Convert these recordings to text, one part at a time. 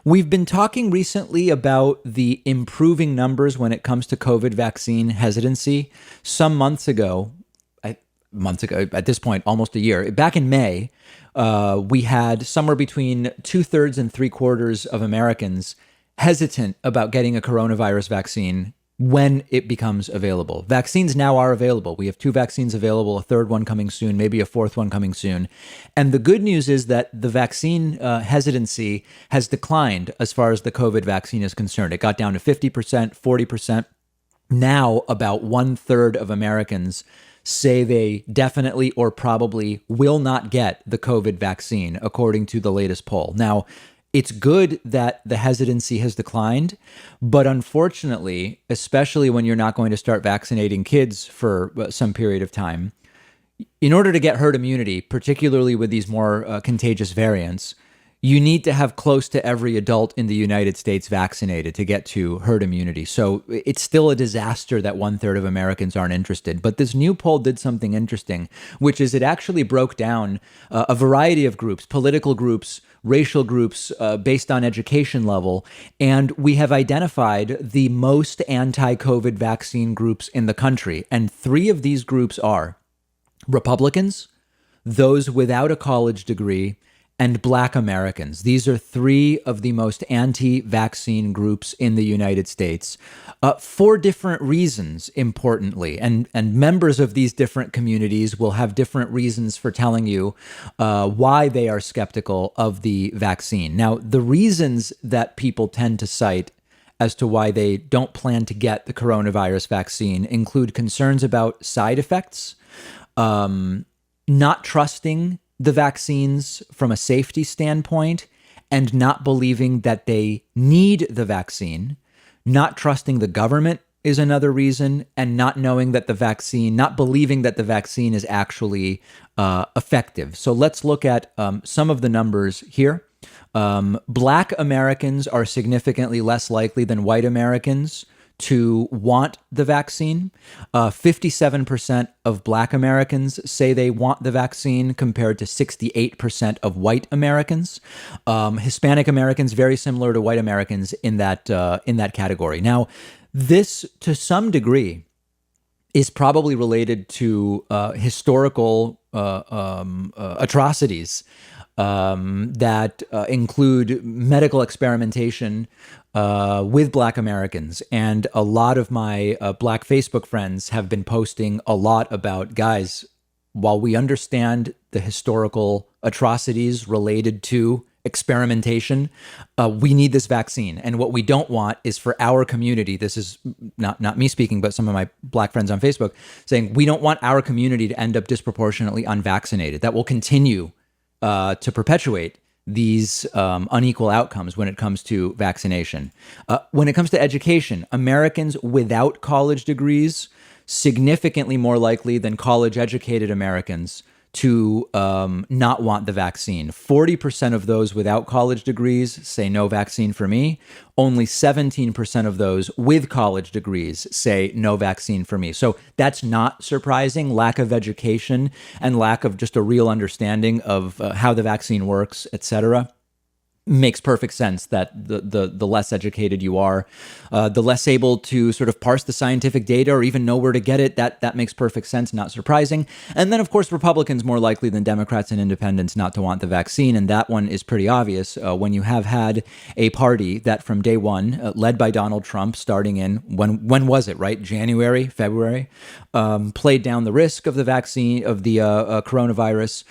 We've been talking recently about the improving numbers when it comes to COVID vaccine hesitancy. Some months ago, at this point, almost a year, back in May, we had somewhere between 2/3 and 3/4 of Americans hesitant about getting a coronavirus vaccine when it becomes available. Vaccines now are available. We have two vaccines available, a third one coming soon, maybe a fourth one coming soon. And the good news is that the vaccine hesitancy has declined as far as the COVID vaccine is concerned. It got down to 50%, 40%. Now, about 1/3 of Americans say they definitely or probably will not get the COVID vaccine, according to the latest poll. Now, it's good that the hesitancy has declined, but unfortunately, especially when you're not going to start vaccinating kids for some period of time, in order to get herd immunity, particularly with these more contagious variants, you need to have close to every adult in the United States vaccinated to get to herd immunity. So it's still a disaster that 1/3 of Americans aren't interested. But this new poll did something interesting, which is it actually broke down a variety of groups, political groups, racial groups, based on education level. And we have identified the most anti-COVID vaccine groups in the country. And three of these groups are Republicans, those without a college degree, and Black Americans. These are three of the most anti-vaccine groups in the United States for different reasons, importantly. And members of these different communities will have different reasons for telling you why they are skeptical of the vaccine. Now, the reasons that people tend to cite as to why they don't plan to get the coronavirus vaccine include concerns about side effects, not trusting the vaccines from a safety standpoint, and not believing that they need the vaccine, not trusting the government is another reason, and not believing that the vaccine is actually effective. So let's look at some of the numbers here. Black Americans are significantly less likely than white Americans to want the vaccine. 57% of Black Americans say they want the vaccine compared to 68% of white Americans. Hispanic Americans, very similar to white Americans in that category. Now, this, to some degree, is probably related to historical atrocities that include medical experimentation with Black Americans. And a lot of my Black Facebook friends have been posting a lot about, guys, while we understand the historical atrocities related to experimentation, we need this vaccine. And what we don't want is for our community, this is not me speaking, but some of my Black friends on Facebook saying, we don't want our community to end up disproportionately unvaccinated. That will continue to perpetuate these unequal outcomes when it comes to vaccination. When it comes to education, Americans without college degrees, significantly more likely than college-educated Americans to not want the vaccine. 40% of those without college degrees say no vaccine for me. Only 17% of those with college degrees say no vaccine for me. So that's not surprising. Lack of education and lack of just a real understanding of how the vaccine works, et cetera, makes perfect sense that the less educated you are, the less able to sort of parse the scientific data or even know where to get it. That makes perfect sense, not surprising. And then, of course, Republicans more likely than Democrats and independents not to want the vaccine. And that one is pretty obvious when you have had a party that from day one, led by Donald Trump, starting in, when was it, right? January, February, played down the risk of the vaccine, of the coronavirus,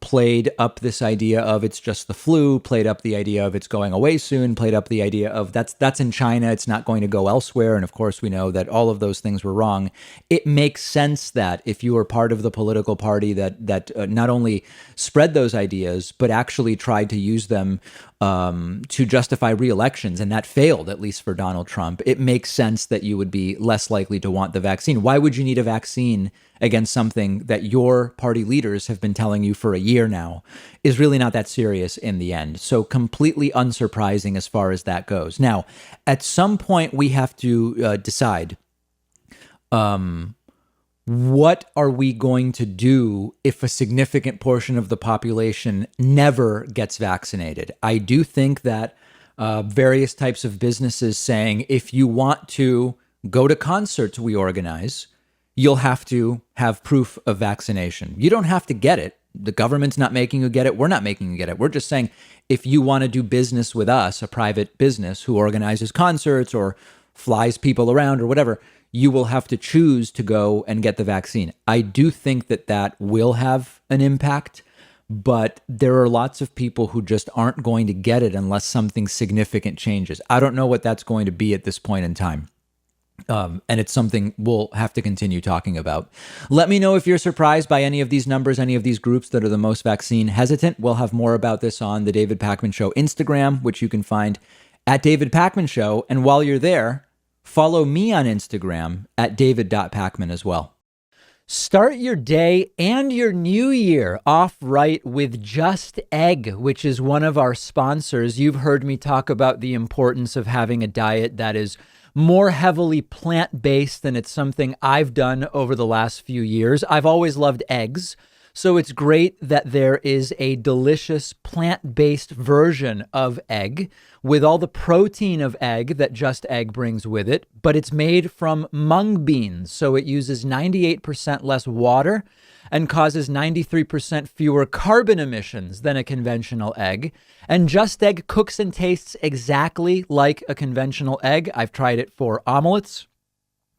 played up this idea of it's just the flu, played up the idea of it's going away soon, played up the idea of that's in China, it's not going to go elsewhere. And of course, we know that all of those things were wrong. It makes sense that if you were part of the political party that not only spread those ideas, but actually tried to use them to justify re-elections, and that failed, at least for Donald Trump, it makes sense that you would be less likely to want the vaccine. Why would you need a vaccine against something that your party leaders have been telling you for a year now is really not that serious in the end? So completely unsurprising as far as that goes. Now, at some point, we have to decide what are we going to do if a significant portion of the population never gets vaccinated? I do think that various types of businesses saying, if you want to go to concerts we organize, you'll have to have proof of vaccination. You don't have to get it. The government's not making you get it. We're not making you get it. We're just saying, if you want to do business with us, a private business who organizes concerts or flies people around or whatever, you will have to choose to go and get the vaccine. I do think that that will have an impact, but there are lots of people who just aren't going to get it unless something significant changes. I don't know what that's going to be at this point in time. And it's something we'll have to continue talking about. Let me know if you're surprised by any of these numbers, any of these groups that are the most vaccine hesitant. We'll have more about this on the David Pakman Show Instagram, which you can find at David Pakman Show. And while you're there, follow me on Instagram at david.pakman as well. Start your day and your new year off right with Just Egg, which is one of our sponsors. You've heard me talk about the importance of having a diet that is more heavily plant-based, and it's something I've done over the last few years. I've always loved eggs, so it's great that there is a delicious plant-based version of egg with all the protein of egg that Just Egg brings with it, but it's made from mung beans, so it uses 98% less water and causes 93% fewer carbon emissions than a conventional egg. And Just Egg cooks and tastes exactly like a conventional egg. I've tried it for omelets,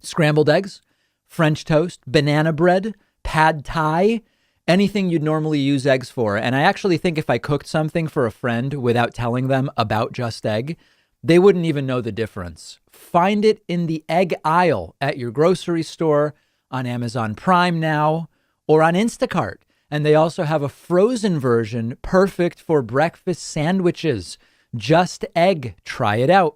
scrambled eggs, French toast, banana bread, pad thai, anything you'd normally use eggs for. And I actually think if I cooked something for a friend without telling them about Just Egg, they wouldn't even know the difference. Find it in the egg aisle at your grocery store, on Amazon Prime now, or on Instacart. And they also have a frozen version perfect for breakfast sandwiches. Just Egg. Try it out.